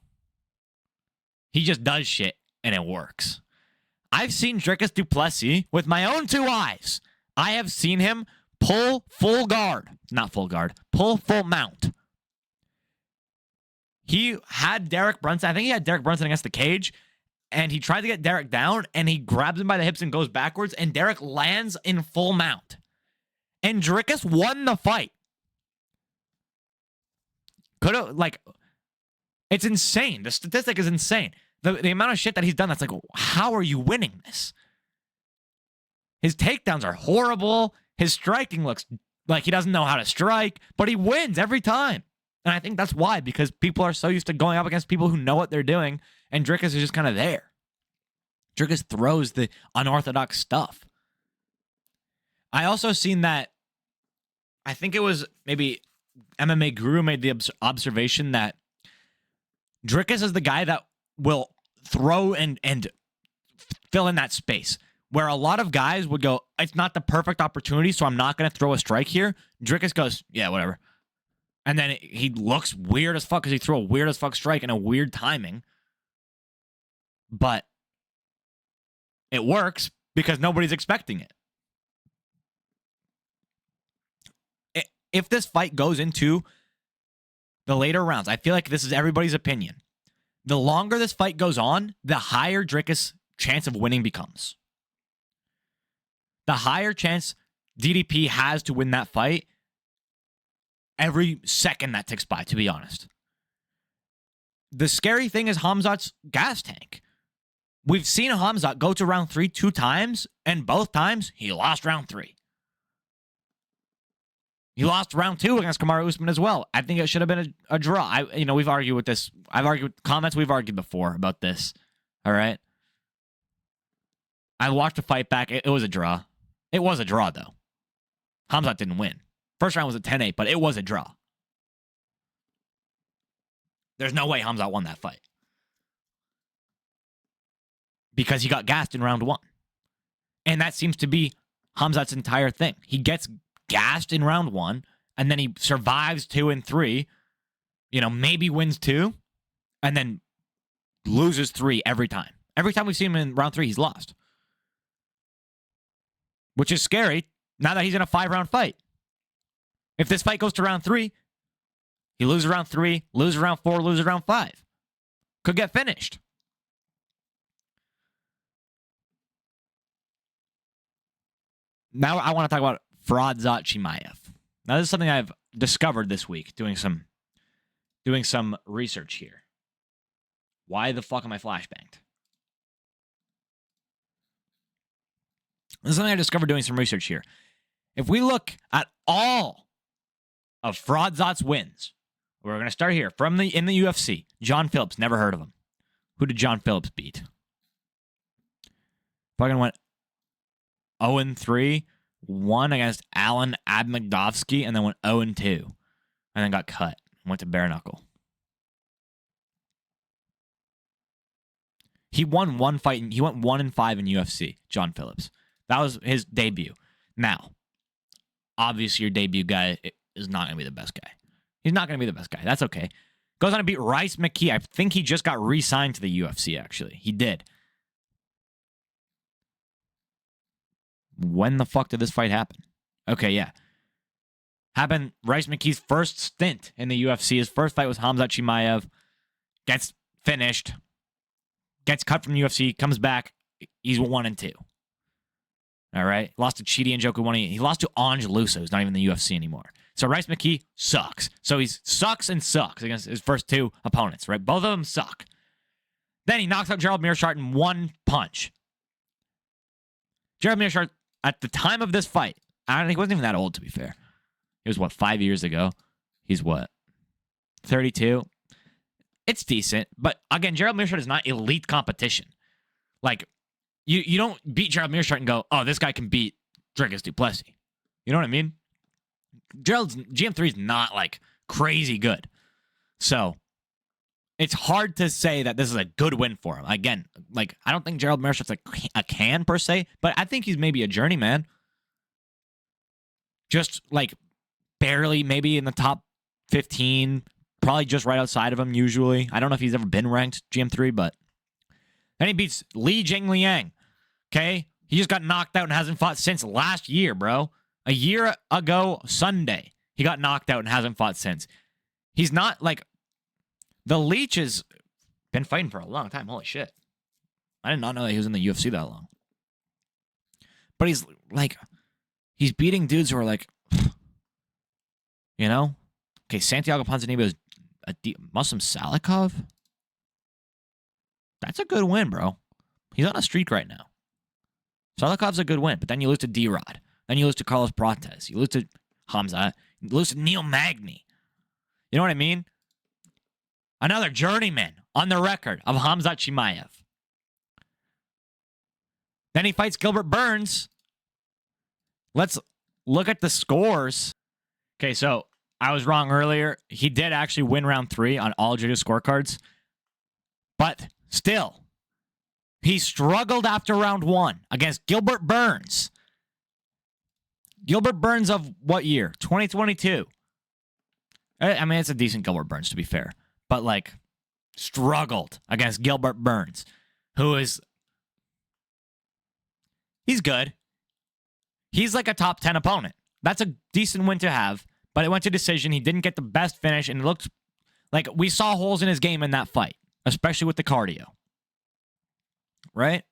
He just does shit and it works. I've seen Dricus do Plessis with my own 2 eyes. I have seen him pull full guard. Not full guard. Pull full mount. He had Derek Brunson. I think he had Derek Brunson against the cage. And he tried to get Derek down. And he grabs him by the hips and goes backwards. And Derek lands in full mount. And Dricus won the fight. Could have, like, it's insane. The statistic is insane. The amount of shit that he's done, that's like, how are you winning this? His takedowns are horrible. His striking looks like he doesn't know how to strike, but he wins every time. And I think that's why, because people are so used to going up against people who know what they're doing, and Dricus is just kind of there. Dricus throws the unorthodox stuff. I also seen that, I think it was maybe MMA Guru made the observation that Dricus is the guy that will throw and fill in that space. Where a lot of guys would go, it's not the perfect opportunity, so I'm not going to throw a strike here. Dricus goes, yeah, whatever. And then he looks weird as fuck because he threw a weird as fuck strike and a weird timing. But it works because nobody's expecting it. If this fight goes into the later rounds, I feel like this is everybody's opinion. The longer this fight goes on, the higher Dricus' chance of winning becomes. The higher chance DDP has to win that fight every second that ticks by, to be honest. The scary thing is Khamzat's gas tank. We've seen Khamzat go to round 3 2 times, and both times he lost round 3. He lost round 2 against Kamaru Usman as well. I think it should have been a draw. We've argued with this. I've argued with comments. We've argued before about this. All right. I watched the fight back. It was a draw. It was a draw, though. Khamzat didn't win. First round was a 10-8, but it was a draw. There's no way Khamzat won that fight. Because he got gassed in round 1. And that seems to be Khamzat's entire thing. He gets gassed in round 1, and then he survives 2 and 3, maybe wins 2, and then loses 3 every time. Every time we've seen him in round 3, he's lost. Which is scary now that he's in a 5-round fight. If this fight goes to round 3, he loses round 3, loses round 4, loses round 5. Could get finished. Now I want to talk about FRAUDZAT Chimaev. Now this is something I've discovered this week doing some research here. Why the fuck am I flashbanged? This is something I discovered doing some research here. If we look at all of FRAUDZAT's wins, we're going to start here in the UFC. John Phillips, never heard of him. Who did John Phillips beat? Fucking went 0-3, won against Alan Abmagdovsky, and then went 0-2, and then got cut. Went to bare knuckle. He won one fight. He went 1-5 in UFC. John Phillips. That was his debut. Now, obviously, your debut guy is not going to be the best guy. He's not going to be the best guy. That's okay. Goes on to beat Rice McKee. I think he just got re-signed to the UFC, actually. He did. When the fuck did this fight happen? Okay, yeah. Happened Rice McKee's first stint in the UFC. His first fight was Khamzat Chimaev. Gets finished. Gets cut from the UFC. Comes back. He's 1-2. All right? Lost to Chidi Njoku. He lost to Ange Lusso, who's not even in the UFC anymore. So Rice McKee sucks. So he sucks against his first 2 opponents, right? Both of them suck. Then he knocks out Gerald Meerschaert in 1 punch. Gerald Meerschaert, at the time of this fight, he wasn't even that old, to be fair. It was, 5 years ago? He's 32? It's decent. But, again, Gerald Meerschaert is not elite competition. Like, you don't beat Gerald Meerschaert and go, oh, this guy can beat Dricus du Plessis. You know what I mean? Gerald's GM3 is not, crazy good. So, it's hard to say that this is a good win for him. Again, like, I don't think Gerald Meerschaert's a can per se, but I think he's maybe a journeyman. Just like barely maybe in the top 15, probably just right outside of him usually. I don't know if he's ever been ranked GM3, but then he beats Li Jingliang. Okay? He just got knocked out and hasn't fought since last year, bro. A year ago Sunday, he got knocked out and hasn't fought since. He's not like... The Leech has been fighting for a long time. Holy shit. I did not know that he was in the UFC that long. But he's like... He's beating dudes who are like... You know? Okay, Santiago Ponzinibbio is Muslim Salikov? That's a good win, bro. He's on a streak right now. Salikov's a good win, but then you lose to D-Rod. Then you lose to Carlos Prates. You lose to Khamzat. You lose to Neal Magny. You know what I mean? Another journeyman on the record of Khamzat Chimaev. Then he fights Gilbert Burns. Let's look at the scores. Okay, so I was wrong earlier. He did actually win round 3 on all Jiu scorecards. But still, he struggled after round 1 against Gilbert Burns. Gilbert Burns of what year? 2022. I mean, it's a decent Gilbert Burns, to be fair. But, like, struggled against Gilbert Burns, who is... He's good. He's like a top 10 opponent. That's a decent win to have, but it went to decision. He didn't get the best finish, and it looked like we saw holes in his game in that fight, especially with the cardio. Right?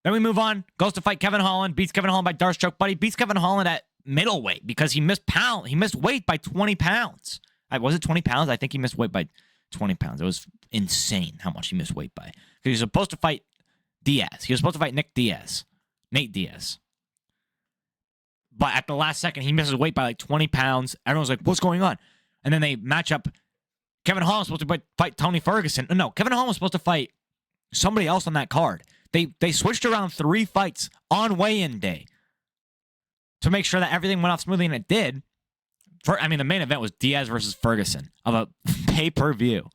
Then we move on. Goes to fight Kevin Holland. Beats Kevin Holland by Darce choke, but he beats Kevin Holland at middleweight because he missed weight by 20 pounds. Was it 20 pounds? I think he missed weight by 20 pounds. It was insane how much he missed weight by. He was supposed to fight Diaz. He was supposed to fight Nate Diaz. But at the last second, he misses weight by like 20 pounds. Everyone's like, what's going on? And then they match up. Kevin Holland was supposed to fight Tony Ferguson. No, Kevin Holland was supposed to fight somebody else on that card. They switched around 3 fights on weigh-in day to make sure that everything went off smoothly, and it did. The main event was Diaz versus Ferguson of a pay-per-view.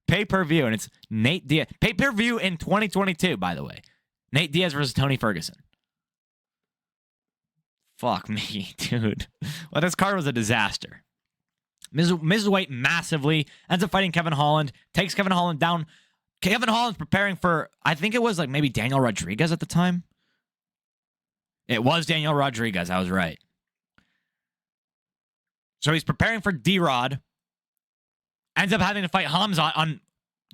Pay-per-view, and it's Nate Diaz. Pay-per-view in 2022, by the way. Nate Diaz versus Tony Ferguson. Fuck me, dude. Well, this card was a disaster. Misses weight massively. Ends up fighting Kevin Holland. Takes Kevin Holland down. Kevin Holland's preparing for, I think it was like maybe Daniel Rodriguez at the time. It was Daniel Rodriguez. I was right. So he's preparing for D-Rod. Ends up having to fight Khamzat on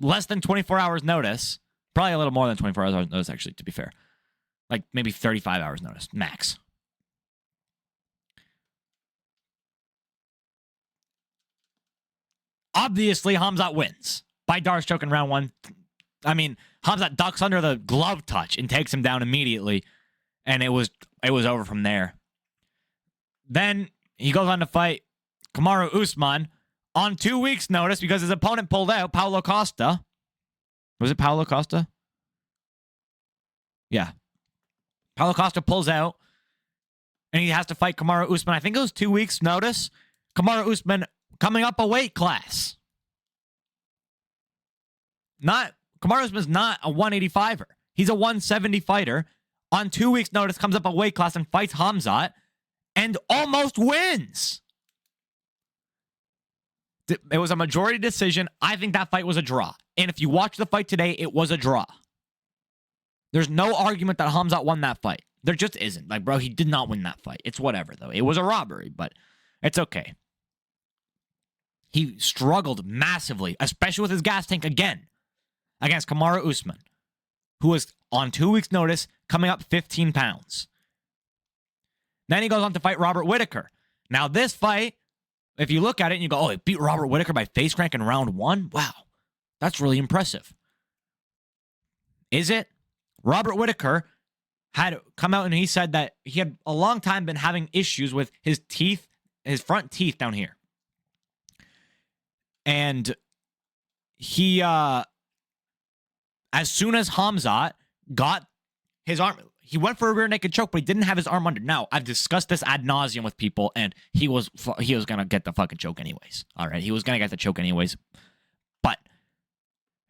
less than 24 hours notice. Probably a little more than 24 hours notice, actually, to be fair. Like maybe 35 hours notice, max. Obviously, Khamzat wins by Darce choke in round 1. I mean, Khamzat ducks under the glove touch and takes him down immediately. And it was over from there. Then he goes on to fight Kamaru Usman on 2 weeks' notice because his opponent pulled out, Paulo Costa. Was it Paulo Costa? Yeah. Paulo Costa pulls out, and he has to fight Kamaru Usman. I think it was 2 weeks' notice. Kamaru Usman coming up a weight class. Kamaru Usman's not a 185er. He's a 170 fighter. On 2 weeks' notice, comes up a weight class and fights Khamzat and almost wins. It was a majority decision. I think that fight was a draw. And if you watch the fight today, it was a draw. There's no argument that Khamzat won that fight. There just isn't. Like, bro, he did not win that fight. It's whatever, though. It was a robbery, but it's okay. He struggled massively, especially with his gas tank again, against Kamaru Usman, who was on 2 weeks' notice, coming up 15 pounds. Then he goes on to fight Robert Whittaker. Now, this fight, if you look at it and you go, oh, he beat Robert Whittaker by face crank in round 1? Wow, that's really impressive. Is it? Robert Whittaker had come out and he said that he had a long time been having issues with his teeth, his front teeth down here. And he, as soon as Khamzat got his arm, he went for a rear naked choke, but he didn't have his arm under. Now, I've discussed this ad nauseum with people, and he was going to get the fucking choke anyways. All right, he was going to get the choke anyways.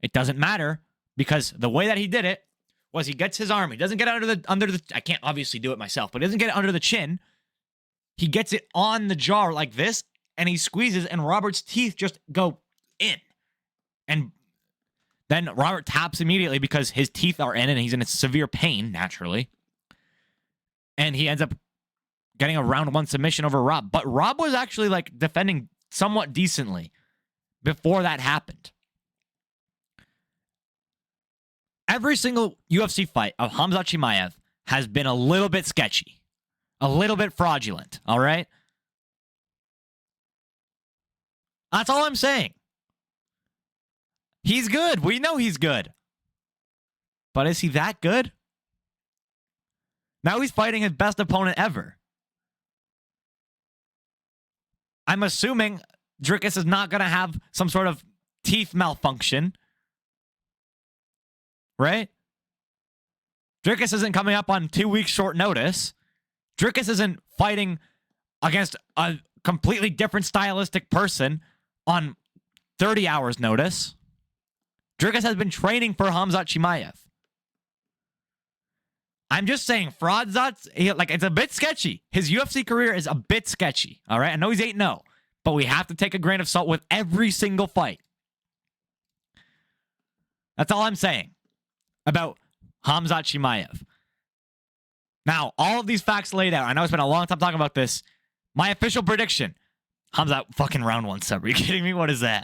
It doesn't matter because the way that he did it was he gets his arm. He doesn't get under the I can't obviously do it myself, but he doesn't get it under the chin. He gets it on the jaw like this, and he squeezes, and Robert's teeth just go in. And then Robert taps immediately because his teeth are in and he's in severe pain, naturally. And he ends up getting a round 1 submission over Rob. But Rob was actually like defending somewhat decently before that happened. Every single UFC fight of Khamzat Chimaev has been a little bit sketchy, a little bit fraudulent, all right? That's all I'm saying. He's good. We know he's good. But is he that good? Now he's fighting his best opponent ever. I'm assuming Dricus is not going to have some sort of teeth malfunction. Right? Dricus isn't coming up on 2 weeks short notice. Dricus isn't fighting against a completely different stylistic person on 30 hours notice. Dricus has been training for Khamzat Chimaev. I'm just saying, FRAUDZAT, like, it's a bit sketchy. His UFC career is a bit sketchy, all right? I know he's 8-0, but we have to take a grain of salt with every single fight. That's all I'm saying about Khamzat Chimaev. Now, all of these facts laid out, I know I spent a long time talking about this. My official prediction, Khamzat fucking round 1 sub. Are you kidding me? What is that?